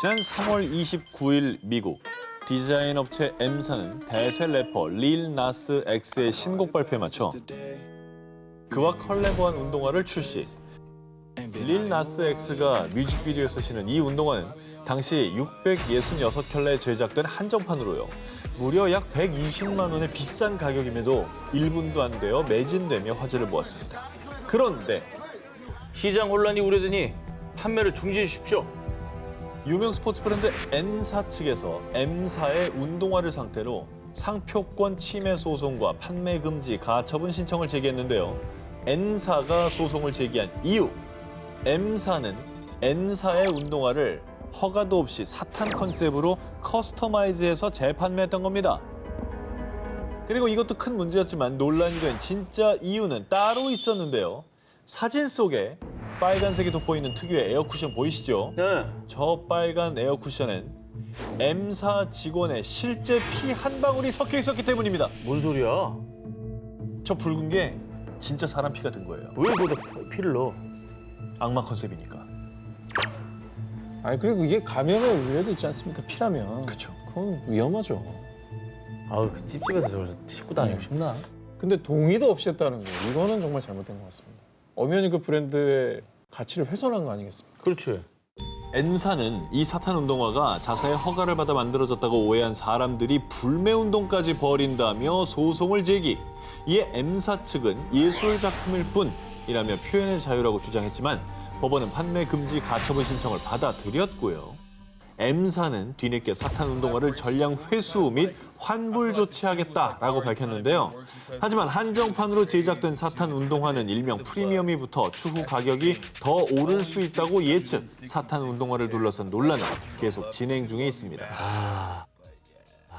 지난 3월 29일 미국 디자인 업체 M사는 대세 래퍼 릴 나스 X의 신곡 발표에 맞춰 그와 컬래버한 운동화를 출시. 릴 나스 X가 뮤직비디오에서 신은 이 운동화는 당시 666켤레 제작된 한정판으로요. 무려 약 120만 원의 비싼 가격임에도 1분도 안 되어 매진되며 화제를 모았습니다. 그런데 시장 혼란이 우려되니 판매를 중지해 주십시오. 유명 스포츠 브랜드 N사 측에서 M사의 운동화를 상태로 상표권 침해 소송과 판매 금지 가처분 신청을 제기했는데요. N사가 소송을 제기한 이유, M사는 N사의 운동화를 허가도 없이 사탄 컨셉으로 커스터마이즈해서 재판매했던 겁니다. 그리고 이것도 큰 문제였지만 논란이 된 진짜 이유는 따로 있었는데요. 사진 속에 빨간색이 돋보이는 특유의 에어쿠션 보이시죠? 네. 저 빨간 에어쿠션엔 M사 직원의 실제 피 한 방울이 섞여 있었기 때문입니다. 뭔 소리야? 저 붉은 게 진짜 사람 피가 든 거예요. 왜 거기다 피를 넣어? 악마 컨셉이니까. 아니 그리고 이게 감염의 우려도 있지 않습니까? 피라면. 그렇죠. 그건 위험하죠. 아우 그 찝찝해서 저걸 씻고 다니고 싶나? 근데 동의도 없이 했다는 거 이거는 정말 잘못된 것 같습니다. 엄연히 그 브랜드의 가치를 훼손한 거 아니겠습니까? 그렇지. N사는 이 사탄 운동화가 자사의 허가를 받아 만들어졌다고 오해한 사람들이 불매 운동까지 벌인다며 소송을 제기. 이에 M사 측은 예술 작품일 뿐이라며 표현의 자유라고 주장했지만 법원은 판매 금지 가처분 신청을 받아들였고요. M사는 뒤늦게 사탄 운동화를 전량 회수 및 환불 조치하겠다라고 밝혔는데요. 하지만 한정판으로 제작된 사탄 운동화는 일명 프리미엄이 붙어 추후 가격이 더 오를 수 있다고 예측. 사탄 운동화를 둘러싼 논란은 계속 진행 중에 있습니다.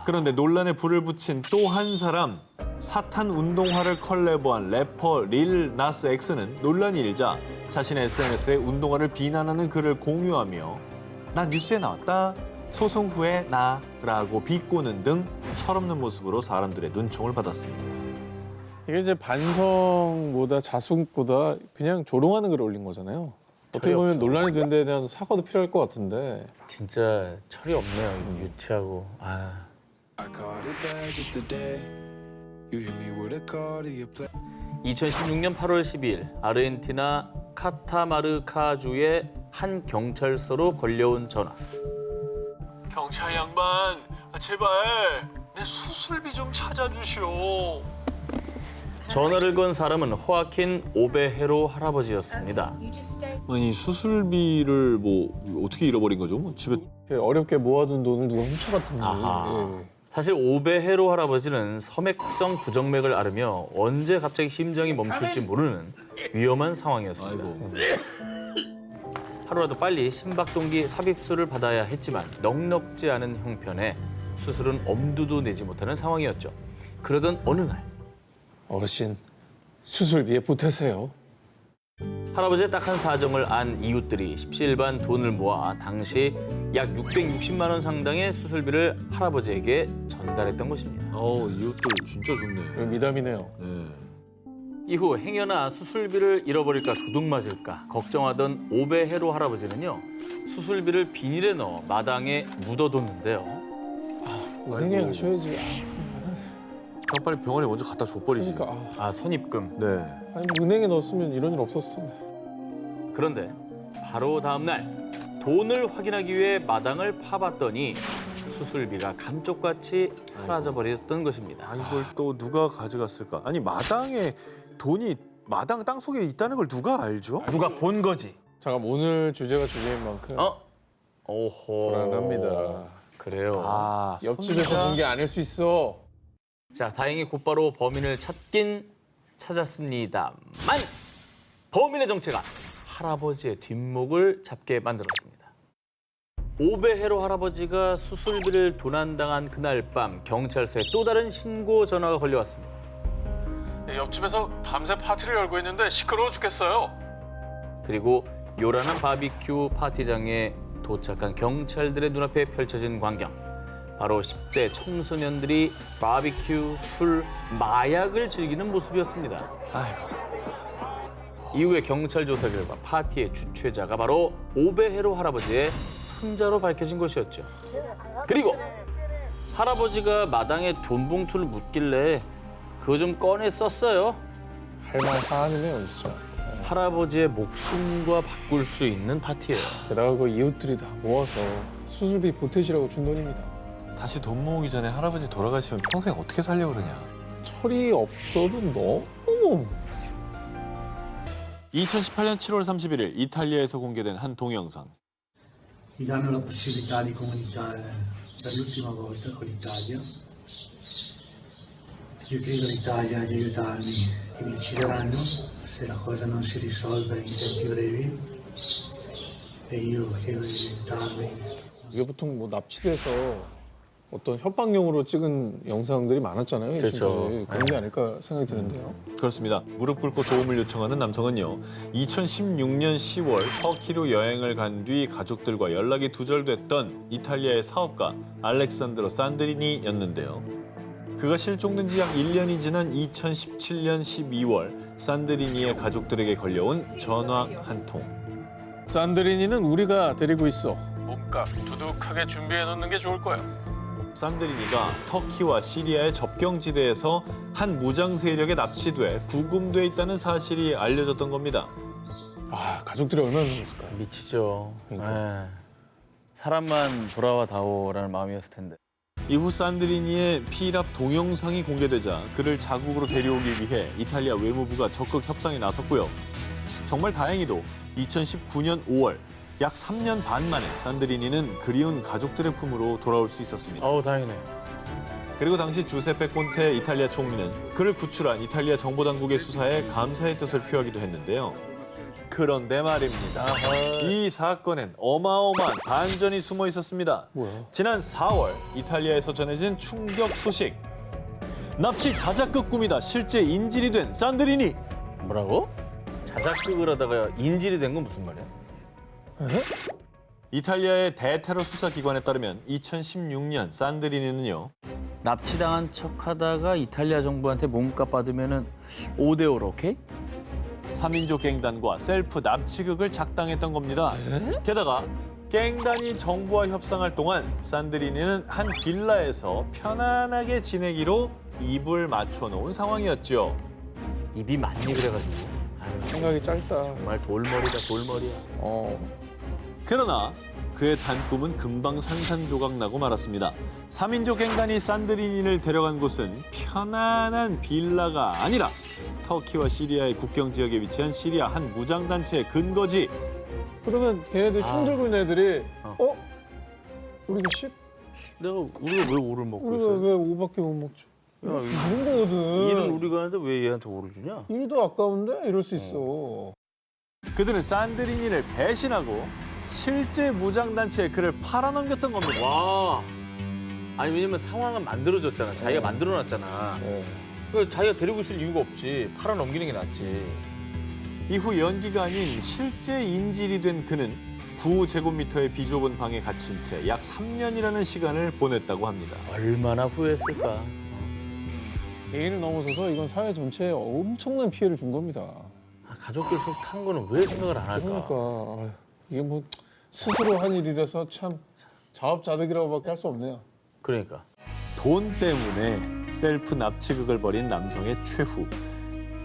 그런데 논란에 불을 붙인 또 한 사람, 사탄 운동화를 컬래버한 래퍼 릴 나스 X는 논란이 일자 자신의 SNS에 운동화를 비난하는 글을 공유하며 난 뉴스에 나왔다, 소송 후에 나라고 비꼬는 등 철없는 모습으로 사람들의 눈총을 받았습니다. 이게 이제 반성보다 자숙보다 그냥 조롱하는 글을 올린 거잖아요. 어떻게 보면 없어. 논란이 된 데에 대한 사과도 필요할 것 같은데. 진짜 철이 없네요. 이거 유치하고. 아. I caught it bad just today. You hit me with a call to your play. 2016년 8월 12일 아르헨티나 카타마르카주의 한 경찰서로 걸려온 전화. 경찰 양반, 제발 내 수술비 좀 찾아주시오. 전화를 건 사람은 호아킨 오베헤로 할아버지였습니다. 아니 수술비를 뭐 어떻게 잃어버린 거죠? 뭐 집에 어렵게 모아둔 돈을 누가 훔쳐갔든지. 아하. 예. 사실 오베헤로 할아버지는 서맥성 부정맥을 앓으며 언제 갑자기 심장이 멈출지 모르는 위험한 상황이었습니다. 하루라도 빨리 심박동기 삽입술을 받아야 했지만 넉넉지 않은 형편에 수술은 엄두도 내지 못하는 상황이었죠. 그러던 어느 날 어르신, 수술비에 보태세요. 할아버지의 딱한 사정을 안 이웃들이 십시일반 돈을 모아 당시 약 660만 원 상당의 수술비를 할아버지에게 전달했던 것입니다. 이웃들 진짜 좋네. 미담이네요. 네. 이후 행여나 수술비를 잃어버릴까 도둑맞을까 걱정하던 오베헤로 할아버지는요. 수술비를 비닐에 넣어 마당에 묻어뒀는데요. 은행에 가셔야지. 그럼 빨리 병원에 먼저 갖다 줘버리지. 그러니까 아 선입금. 네. 아니 뭐 은행에 넣었으면 이런 일 없었을 텐데. 그런데 바로 다음 날 돈을 확인하기 위해 마당을 파봤더니 수술비가 감쪽같이 사라져버렸던 것입니다. 이걸 또 누가 가져갔을까? 아니 마당에 돈이 마당 땅 속에 있다는 걸 누가 알죠? 누가 본 거지? 잠깐 오늘 주제가 주제인 만큼 오호. 불안합니다. 그래요. 옆집에서 본 게 아닐 수 있어. 자, 다행히 곧바로 범인을 찾긴 찾았습니다만 범인의 정체가 할아버지의 뒷목을 잡게 만들었습니다. 오베헤로 할아버지가 수술비를 도난당한 그날 밤 경찰서에 또 다른 신고 전화가 걸려왔습니다. 옆집에서 밤새 파티를 열고 있는데 시끄러워 죽겠어요. 그리고 요란한 바비큐 파티장에 도착한 경찰들의 눈앞에 펼쳐진 광경. 바로 10대 청소년들이 바비큐, 술, 마약을 즐기는 모습이었습니다. 이후에 경찰 조사 결과 파티의 주최자가 바로 오베헤로 할아버지의 승자로 밝혀진 것이었죠. 그리고 할아버지가 마당에 돈 봉투를 묻길래 그거 좀 꺼내 썼어요. 할말 하네요, 진짜. 할아버지의 목숨과 바꿀 수 있는 파티예요. 게다가 그 이웃들이 다 모아서 수술비 보태시라고 준 돈입니다. 다시 돈 모으기 전에 할아버지 돌아가시면 평생 어떻게 살려고 그러냐. 철이 없어도 너무 2018년 7월 31일 이탈리아에서 공개된 한 동영상. Mi danno la possibilità di comunicare per l'ultima volta con l'Italia. Io chiedo all'Italia di aiutarmi, che mi uccideranno se la cosa non si risolve in tempi brevi. E io chiedo di aiutarmi. 이게 보통 뭐 납치돼서 어떤 협박용으로 찍은 영상들이 많았잖아요. 그렇죠. 지금까지. 그런 게 아닐까 생각이 드는데요. 그렇습니다. 무릎 꿇고 도움을 요청하는 남성은요. 2016년 10월 터키로 여행을 간 뒤 가족들과 연락이 두절됐던 이탈리아의 사업가 알렉산드로 산드리니였는데요. 그가 실종된 지 약 1년이 지난 2017년 12월 산드리니의 가족들에게 걸려온 전화 한 통. 산드리니는 우리가 데리고 있어. 몸값 두둑하게 준비해 놓는 게 좋을 거야. 산드리니가 터키와 시리아의 접경지대에서 한 무장 세력에 납치돼 구금돼 있다는 사실이 알려졌던 겁니다. 아, 가족들이 얼마나 힘들었을까요? 미치죠. 그러니까. 예. 사람만 돌아와 다오라는 마음이었을 텐데. 이후 산드리니의 피랍 동영상이 공개되자 그를 자국으로 데려오기 위해 이탈리아 외무부가 적극 협상에 나섰고요. 정말 다행히도 2019년 5월 약 3년 반 만에 산드리니는 그리운 가족들의 품으로 돌아올 수 있었습니다. 다행이네요. 그리고 당시 주세페 콘테 이탈리아 총리는 그를 구출한 이탈리아 정보당국의 수사에 감사의 뜻을 표하기도 했는데요. 그런데 말입니다. 이 사건엔 어마어마한 반전이 숨어 있었습니다. 뭐야? 지난 4월 이탈리아에서 전해진 충격 소식. 납치 자작극 꿈이다 실제 인질이 된 산드리니. 뭐라고? 자작극을 하다가 인질이 된 건 무슨 말이야? 이탈리아의 대테러 수사기관에 따르면 2016년 산드리니는요. 납치당한 척하다가 이탈리아 정부한테 몸값 받으면은 5대5로 오케이? 3인조 갱단과 셀프 납치극을 작당했던 겁니다. 게다가 갱단이 정부와 협상할 동안 산드리니는 한 빌라에서 편안하게 지내기로 입을 맞춰놓은 상황이었죠. 입이 많이 그래가지고. 아유, 생각이 짧다. 정말 돌머리다 돌머리야. 그러나 그의 단꿈은 금방 산산조각 나고 말았습니다. 3인조 갱단이 산드리니를 데려간 곳은 편안한 빌라가 아니라 터키와 시리아의 국경 지역에 위치한 시리아 한 무장단체의 근거지. 그러면 걔네들 총 들고 있는 애들이 우리가 우리가 왜 오를 먹고 우리가 있어요? 왜 5밖에 못 먹지? 이럴 수 있는 거거든. 일은 우리가 하는데 왜 얘한테 오를 주냐? 일도 아까운데 이럴 수 있어. 그들은 산드리니를 배신하고 실제 무장단체에 그를 팔아넘겼던 겁니다. 와. 아니 왜냐면 상황은 만들어졌잖아. 자기가 만들어놨잖아. 그러니까 자기가 데리고 있을 이유가 없지. 팔아넘기는 게 낫지. 이후 연기가 아닌 실제 인질이 된 그는 9제곱미터의 비좁은 방에 갇힌 채 약 3년이라는 시간을 보냈다고 합니다. 얼마나 후회했을까. 개인을 넘어서서 이건 사회 전체에 엄청난 피해를 준 겁니다. 가족들 속 탄 거는 왜 생각을 안 할까? 그러니까 아휴, 이게 뭐 스스로 한 일이라서 참 자업자득이라고밖에 할 수 없네요. 그러니까. 돈 때문에 셀프 납치극을 벌인 남성의 최후.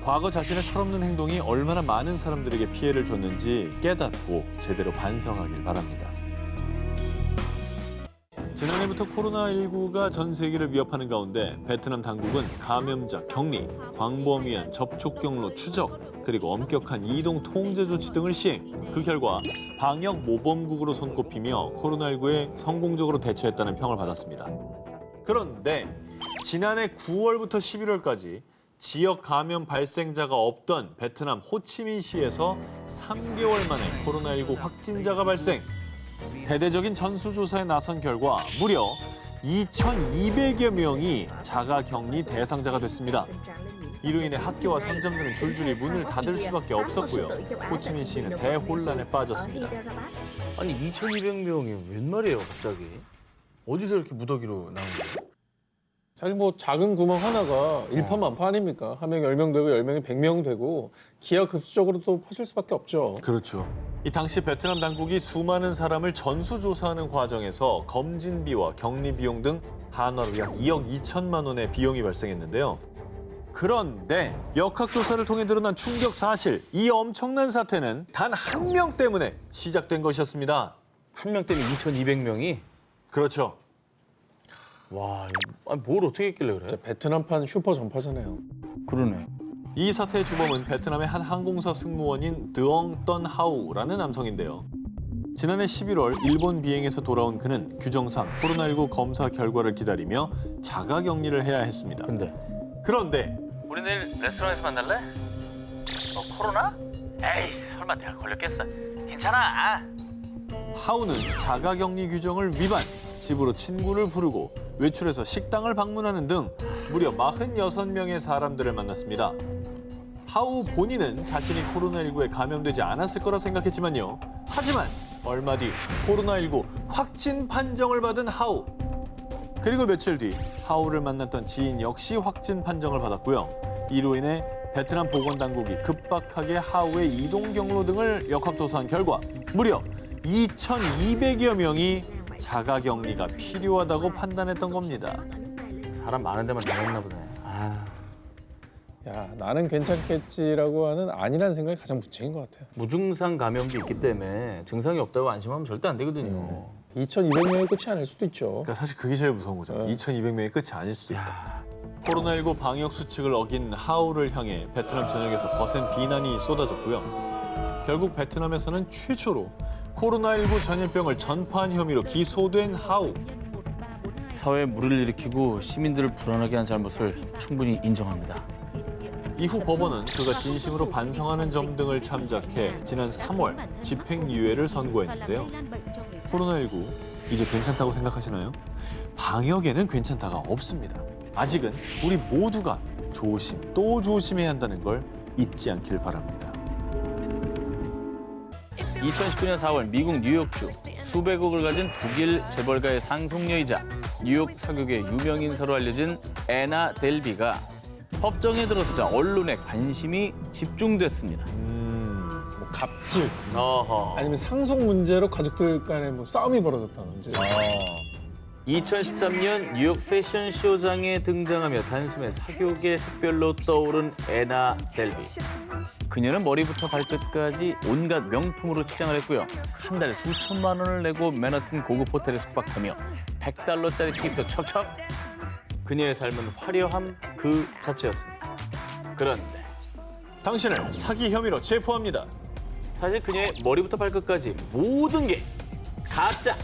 과거 자신의 철없는 행동이 얼마나 많은 사람들에게 피해를 줬는지 깨닫고 제대로 반성하길 바랍니다. 지난해부터 코로나19가 전 세계를 위협하는 가운데 베트남 당국은 감염자 격리, 광범위한 접촉 경로 추적, 그리고 엄격한 이동 통제 조치 등을 시행. 그 결과 방역 모범국으로 손꼽히며 코로나19에 성공적으로 대처했다는 평을 받았습니다. 그런데 지난해 9월부터 11월까지 지역 감염 발생자가 없던 베트남 호치민시에서 3개월 만에 코로나19 확진자가 발생. 대대적인 전수조사에 나선 결과 무려 2,200여 명이 자가격리 대상자가 됐습니다. 이로 인해 학교와 상점들은 줄줄이 문을 닫을 수밖에 없었고요. 호치민시는 대혼란에 빠졌습니다. 아니 2,200명이 웬 말이에요 갑자기? 어디서 이렇게 무더기로 나온 거예요? 사실 뭐 작은 구멍 하나가 일파만파 아닙니까? 한 명이 10명 되고 10명이 100명 되고 기하급수적으로 또 퍼질 수밖에 없죠. 그렇죠. 이 당시 베트남 당국이 수많은 사람을 전수조사하는 과정에서 검진비와 격리 비용 등 한화로 약 2억 2천만 원의 비용이 발생했는데요. 그런데 역학조사를 통해 드러난 충격 사실, 이 엄청난 사태는 단 한 명 때문에 시작된 것이었습니다. 한 명 때문에 2,200명이? 그렇죠. 와, 아니, 뭘 어떻게 했길래 그래? 베트남판 슈퍼 전파잖아요. 그러네. 이 사태의 주범은 베트남의 한 항공사 승무원인 드엉 떤 하우라는 남성인데요. 지난해 11월 일본 비행에서 돌아온 그는 규정상 코로나19 검사 결과를 기다리며 자가 격리를 해야 했습니다. 그런데 우리 내일 레스토랑에서 만날래? 코로나? 에이, 설마 내가 걸렸겠어. 괜찮아. 하우는 자가 격리 규정을 위반, 집으로 친구를 부르고 외출해서 식당을 방문하는 등 무려 46명의 사람들을 만났습니다. 하우 본인은 자신이 코로나19에 감염되지 않았을 거라 생각했지만요. 하지만 얼마 뒤 코로나19 확진 판정을 받은 하우. 그리고 며칠 뒤 하우를 만났던 지인 역시 확진 판정을 받았고요. 이로 인해 베트남 보건당국이 급박하게 하우의 이동 경로 등을 역학조사한 결과 무려 2,200여 명이 자가격리가 필요하다고 판단했던 겁니다. 사람 많은 데만 다녔나 보네. 아, 야, 나는 괜찮겠지라고 하는 아니라는 생각이 가장 문제인 것 같아요. 무증상 감염도 있기 때문에 증상이 없다고 안심하면 절대 안 되거든요. 2,200명이 끝이 아닐 수도 있죠. 그러니까 사실 그게 제일 무서운 거죠. 2,200명이 끝이 아닐 수도 있다. 코로나19 방역 수칙을 어긴 하우를 향해 베트남 전역에서 거센 비난이 쏟아졌고요. 결국 베트남에서는 최초로 코로나19 전염병을 전파한 혐의로 기소된 하우. 사회에 물을 일으키고 시민들을 불안하게 한 잘못을 충분히 인정합니다. 이후 법원은 그가 진심으로 반성하는 점 등을 참작해 지난 3월 집행유예를 선고했는데요. 코로나19 이제 괜찮다고 생각하시나요? 방역에는 괜찮다가 없습니다. 아직은 우리 모두가 조심 또 조심해야 한다는 걸 잊지 않길 바랍니다. 2019년 4월 미국 뉴욕주 수백억을 가진 독일 재벌가의 상속녀이자 뉴욕 사극의 유명 인사로 알려진 애나 델비가 법정에 들어서자 언론의 관심이 집중됐습니다. 뭐 갑질 어허. 아니면 상속 문제로 가족들 간에 뭐 싸움이 벌어졌다든지. 2013년 뉴욕 패션쇼장에 등장하며 단숨에 사교계 샛별로 떠오른 애나 델비. 그녀는 머리부터 발끝까지 온갖 명품으로 치장을 했고요. 한 달에 수천만 원을 내고 맨하튼 고급 호텔에 숙박하며 $100짜리 팁도 척척. 그녀의 삶은 화려함 그 자체였습니다. 그런데 당신을 사기 혐의로 체포합니다. 사실 그녀의 머리부터 발끝까지 모든 게 가짜.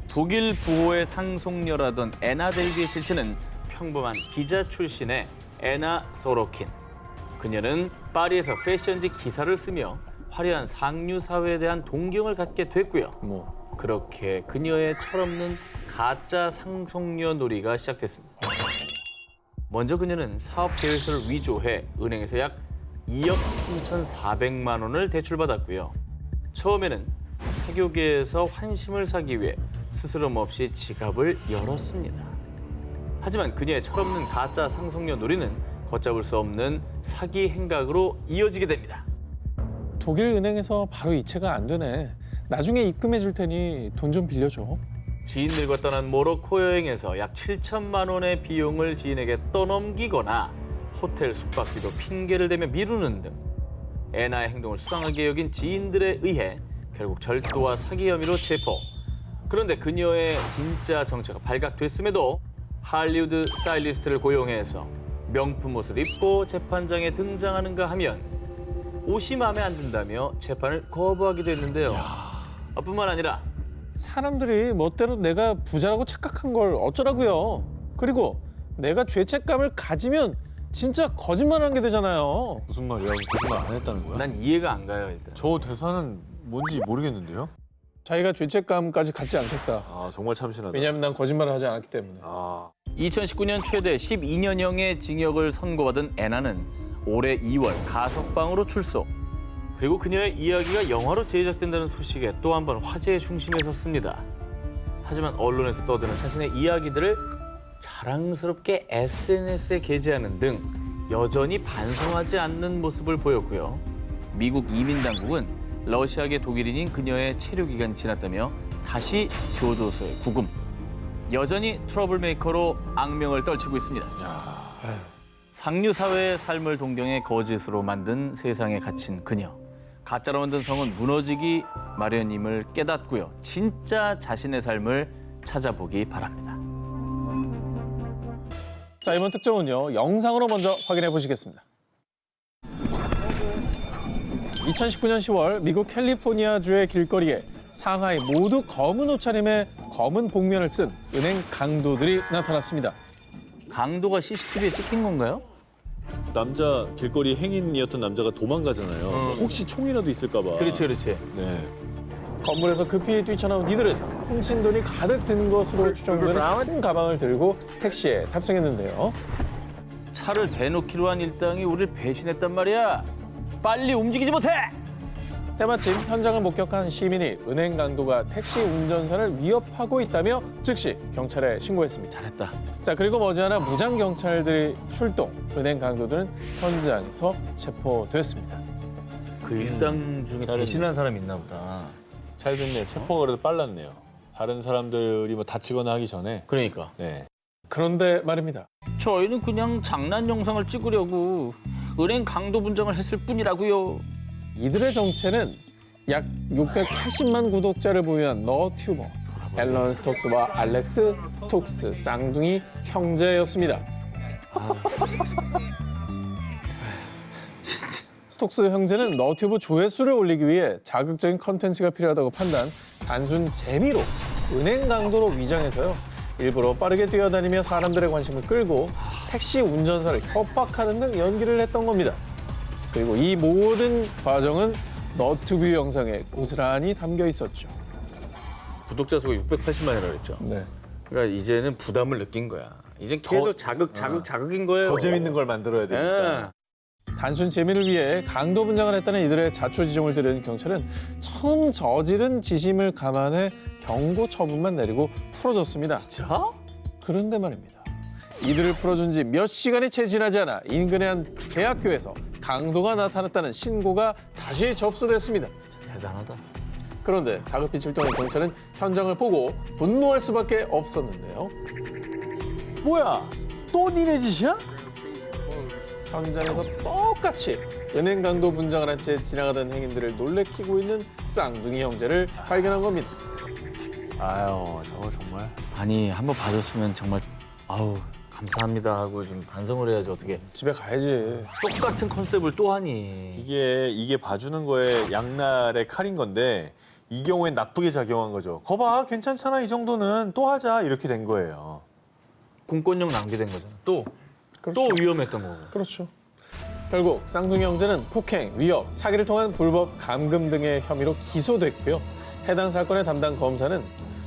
독일 부호의 상속녀라던 애나 델비의 실체는 평범한 기자 출신의 애나 소로킨. 그녀는 파리에서 패션지 기사를 쓰며 화려한 상류 사회에 대한 동경을 갖게 됐고요. 그렇게 그녀의 철없는 가짜 상속녀 놀이가 시작됐습니다. 먼저 그녀는 사업 계획서를 위조해 은행에서 약 2억 3,400만 원을 대출받았고요. 처음에는 사교계에서 환심을 사기 위해 스스럼 없이 지갑을 열었습니다. 하지만 그녀의 철없는 가짜 상속녀 놀이는 걷잡을 수 없는 사기 행각으로 이어지게 됩니다. 독일 은행에서 바로 이체가 안 되네. 나중에 입금해 줄 테니 돈 좀 빌려줘. 지인들과 떠난 모로코 여행에서 약 7천만 원의 비용을 지인에게 떠넘기거나 호텔 숙박비도 핑계를 대며 미루는 등 애나의 행동을 수상하게 여긴 지인들에 의해 결국 절도와 사기 혐의로 체포. 그런데 그녀의 진짜 정체가 발각됐음에도 할리우드 스타일리스트를 고용해서 명품 옷을 입고 재판장에 등장하는가 하면 옷이 마음에 안 든다며 재판을 거부하기도 했는데요. 뿐만 아니라 사람들이 멋대로 내가 부자라고 착각한 걸 어쩌라고요. 그리고 내가 죄책감을 가지면 진짜 거짓말한 게 되잖아요. 무슨 말이야? 거짓말 안 했다는 거야? 난 이해가 안 가요, 일단. 저 대사는 뭔지 모르겠는데요? 자기가 죄책감까지 갖지 않겠다. 아 정말 참신하다. 왜냐하면 난 거짓말을 하지 않았기 때문에. 2019년 최대 12년형의 징역을 선고받은 애나는 올해 2월 가석방으로 출소. 그리고 그녀의 이야기가 영화로 제작된다는 소식에 또 한 번 화제의 중심에 섰습니다. 하지만 언론에서 떠드는 자신의 이야기들을 자랑스럽게 SNS에 게재하는 등 여전히 반성하지 않는 모습을 보였고요. 미국 이민당국은 러시아계 독일인인 그녀의 체류 기간이 지났다며 다시 교도소에 구금. 여전히 트러블 메이커로 악명을 떨치고 있습니다. 상류 사회의 삶을 동경해 거짓으로 만든 세상에 갇힌 그녀. 가짜로 만든 성은 무너지기 마련임을 깨닫고요. 진짜 자신의 삶을 찾아보기 바랍니다. 자, 이번 특종은요, 영상으로 먼저 확인해 보시겠습니다. 2019년 10월 미국 캘리포니아주의 길거리에 상하이 모두 검은 옷차림에 검은 복면을 쓴 은행 강도들이 나타났습니다. 강도가 CCTV에 찍힌 건가요? 남자 길거리 행인이었던 남자가 도망가잖아요. 혹시 총이라도 있을까 봐. 그렇지, 그렇지. 네. 건물에서 급히 뛰쳐나온 이들은 훔친 돈이 가득 든 것으로 추정되는 큰 가방을 들고 택시에 탑승했는데요. 차를 대놓기로 한 일당이 우리를 배신했단 말이야. 빨리 움직이지 못해! 때마침 현장을 목격한 시민이 은행 강도가 택시 운전사를 위협하고 있다며 즉시 경찰에 신고했습니다. 잘했다. 자, 그리고 머지않아 무장 경찰들이 출동. 은행 강도들은 현장에서 체포됐습니다. 그 일당 중에 잘했네. 배신한 사람이 있나 보다. 잘 됐네. 체포가 그래도 빨랐네요. 다른 사람들이 뭐 다치거나 하기 전에. 그러니까. 네. 그런데 말입니다. 저희는 그냥 장난 영상을 찍으려고 은행 강도 분장을 했을 뿐이라고요. 이들의 정체는 약 680만 구독자를 보유한 너튜버 앨런 스톡스와 알렉스 스톡스 쌍둥이 형제였습니다. 스톡스 형제는 너튜브 조회수를 올리기 위해 자극적인 컨텐츠가 필요하다고 판단, 단순 재미로 은행 강도로 위장해서요. 일부러 빠르게 뛰어다니며 사람들의 관심을 끌고 택시 운전사를 협박하는 등 연기를 했던 겁니다. 그리고 이 모든 과정은 너튜브 영상에 고스란히 담겨 있었죠. 구독자 수가 680만이라고 그랬죠. 네. 그러니까 이제는 부담을 느낀 거야. 이젠 계속 자극인 거예요. 더 재밌는 걸 만들어야 되니까. 단순 재미를 위해 강도 분장을 했다는 이들의 자초지종을 들은 경찰은 처음 저지른 지심을 감안해 경고 처분만 내리고 풀어줬습니다. 진짜? 그런데 말입니다. 이들을 풀어준 지 몇 시간이 채 지나지 않아 인근의 한 대학교에서 강도가 나타났다는 신고가 다시 접수됐습니다. 대단하다. 그런데 다급히 출동한 경찰은 현장을 보고 분노할 수밖에 없었는데요. 뭐야? 또 니네 짓이야? 현장에서 똑같이 은행 강도 분장을 한 채 지나가던 행인들을 놀래키고 있는 쌍둥이 형제를 발견한 겁니다. 아유, 저거 정말. 아니 한번 봐줬으면 정말 아우 감사합니다 하고 지금 반성을 해야지 어떻게. 집에 가야지. 똑같은 컨셉을 또 하니. 이게 봐주는 거에 양날의 칼인 건데 이 경우엔 나쁘게 작용한 거죠. 거봐, 괜찮잖아, 이 정도는 또 하자 이렇게 된 거예요. 공권력 낭비된 거잖아. 또 그렇죠. 위험했던 거고. 그렇죠. 결국 쌍둥이 형제는 폭행, 위협, 사기를 통한 불법 감금 등의 혐의로 기소됐고요. 해당 사건의 담당 검사는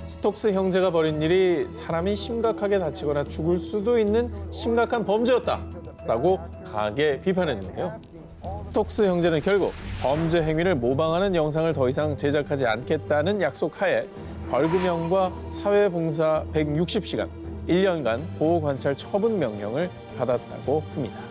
스톡스 형제가 벌인 일이 사람이 심각하게 다치거나 죽을 수도 있는 심각한 범죄였다라고 강하게 비판했는데요. 스톡스 형제는 결국 범죄 행위를 모방하는 영상을 더 이상 제작하지 않겠다는 약속하에 벌금형과 사회봉사 160시간, 1년간 보호관찰 처분 명령을 받았다고 합니다.